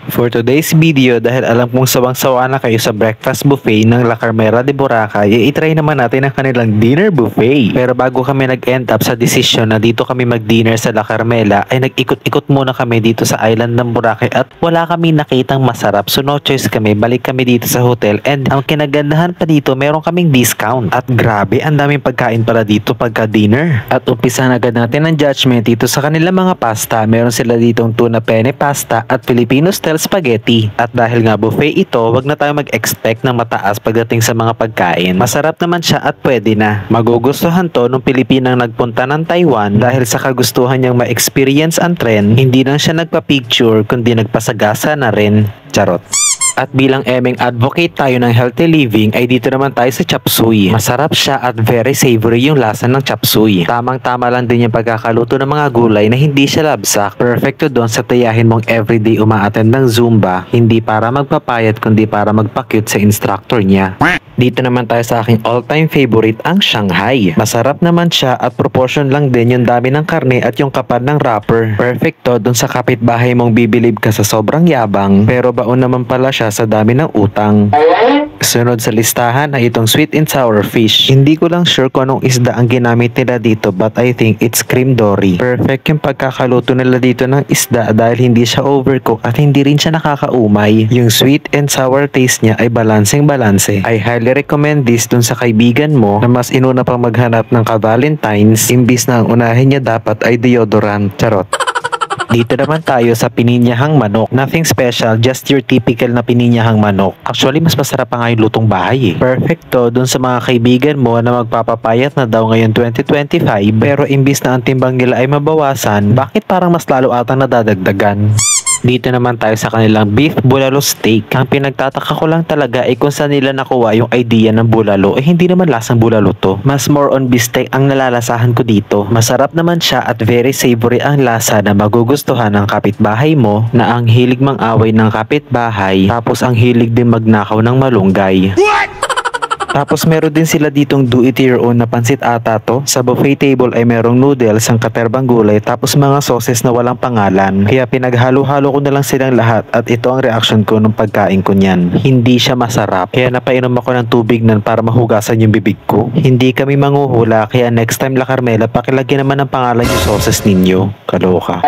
For today's video, dahil alam kong sawang-sawa na kayo sa breakfast buffet ng La Carmela de Boracay, i-try naman natin ang kanilang dinner buffet. Pero bago kami nag-end up sa desisyon na dito kami mag-dinner sa La Carmela, ay nag-ikot-ikot muna kami dito sa island ng Boracay at wala kami nakitang masarap. So no choice kami, balik kami dito sa hotel, and ang kinagandahan pa dito, meron kaming discount. At grabe, ang daming pagkain pala dito pagka dinner. At umpisahan agad natin ang judgment dito sa kanilang mga pasta. Meron sila ditong tuna penne pasta at Filipino style spaghetti. At dahil nga buffet ito, wag na tayo mag-expect ng mataas pagdating sa mga pagkain. Masarap naman siya at pwede na. Magugustuhan to nung Pilipinang nagpunta ng Taiwan dahil sa kagustuhan niyang ma-experience ang trend, hindi lang siya nagpa-picture kundi nagpasagasa na rin. Charot. At bilang emeng advocate tayo ng healthy living ay dito naman tayo sa chop suey. Masarap siya at very savory yung lasa ng chop suey. Tamang-tama lang din yung pagkakaluto ng mga gulay na hindi siya labsak. Perfecto doon sa tayahin mong everyday umaattend ng Zumba, hindi para magpapayat kundi para magpa-cute sa instructor niya. Dito naman tayo sa aking all-time favorite, ang Shanghai. Masarap naman siya at proportion lang din yung dami ng karne at yung kapal ng wrapper. Perfecto doon sa kapitbahay mong bibilib ka sa sobrang yabang, pero baon naman pala siya sa dami ng utang. Sunod sa listahan ay itong sweet and sour fish. Hindi ko lang sure kung anong isda ang ginamit nila dito, but I think it's cream dory. Perfect yung pagkakaluto nila dito ng isda dahil hindi siya overcook at hindi rin siya nakakaumay. Yung sweet and sour taste niya ay balanseng-balanse. I highly recommend this dun sa kaibigan mo na mas inuna pang maghanap ng ka-Valentines imbis na ang unahin niya dapat ay deodorant. Charot. Dito naman tayo sa pininyahang manok. Nothing special, just your typical na pininyahang manok. Actually, mas masarap pa nga yung lutong bahay eh. Perfecto dun sa mga kaibigan mo na magpapapayat na daw ngayon 2025, pero imbis na ang timbang nila ay mabawasan, bakit parang mas lalo atang nadadagdagan? Dito naman tayo sa kanilang beef bulalo steak. Ang pinagtataka ko lang talaga ay kung saan nila nakuha yung idea ng bulalo, hindi naman lasang bulalo to. Mas more on beefsteak ang nalalasahan ko dito. Masarap naman siya at very savory ang lasa na magugustuhan ng kapitbahay mo na ang hilig mang-away ng kapitbahay tapos ang hilig din magnakaw ng malunggay. Tapos meron din sila ditong do it your own na pansit ata to. Sa buffet table ay merong noodles, ang katerbang gulay, tapos mga sauces na walang pangalan. Kaya pinaghalo-halo ko na lang silang lahat at ito ang reaction ko nung pagkain ko niyan. Hindi siya masarap. Kaya napainom ako ng tubig nan para mahugasan yung bibig ko. Hindi kami manguhula kaya next time La Carmela pakilagyan naman ng pangalan yung sauces ninyo. Kaloka.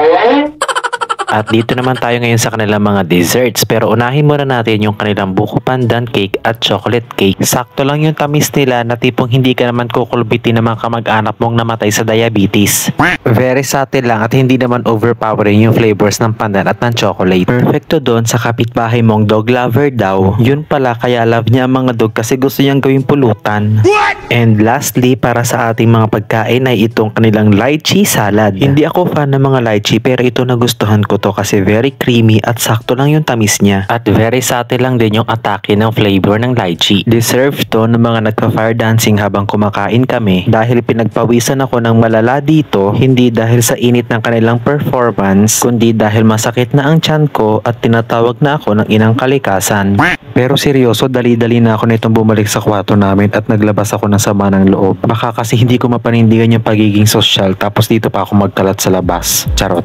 At dito naman tayo ngayon sa kanilang mga desserts, pero unahin muna natin yung kanilang buko pandan cake at chocolate cake. Sakto lang yung tamis nila na tipong hindi ka naman kukulbitin ng mga kamag-anak mong namatay sa diabetes. Very subtle lang at hindi naman overpowering yung flavors ng pandan at ng chocolate. Perfecto doon sa kapitbahay mong dog lover daw. Yun pala kaya love niya ang mga dog kasi gusto niyang gawing pulutan. And lastly, para sa ating mga pagkain ay itong kanilang lychee salad. Hindi ako fan ng mga lychee pero ito nagustuhan ko to kasi very creamy at sakto lang yung tamis niya. At very subtle lang din yung atake ng flavor ng lychee. Deserve to ng mga nagpa-fire dancing habang kumakain kami dahil pinagpawisan ako ng malala dito, hindi dahil sa init ng kanilang performance, kundi dahil masakit na ang tiyan ko at tinatawag na ako ng inang kalikasan. Pero seryoso, dali-dali na ako nitong bumalik sa kwarto namin at naglabas ako ng sama ng loob. Baka kasi hindi ko mapanindigan yung pagiging sosyal tapos dito pa ako magkalat sa labas. Charot.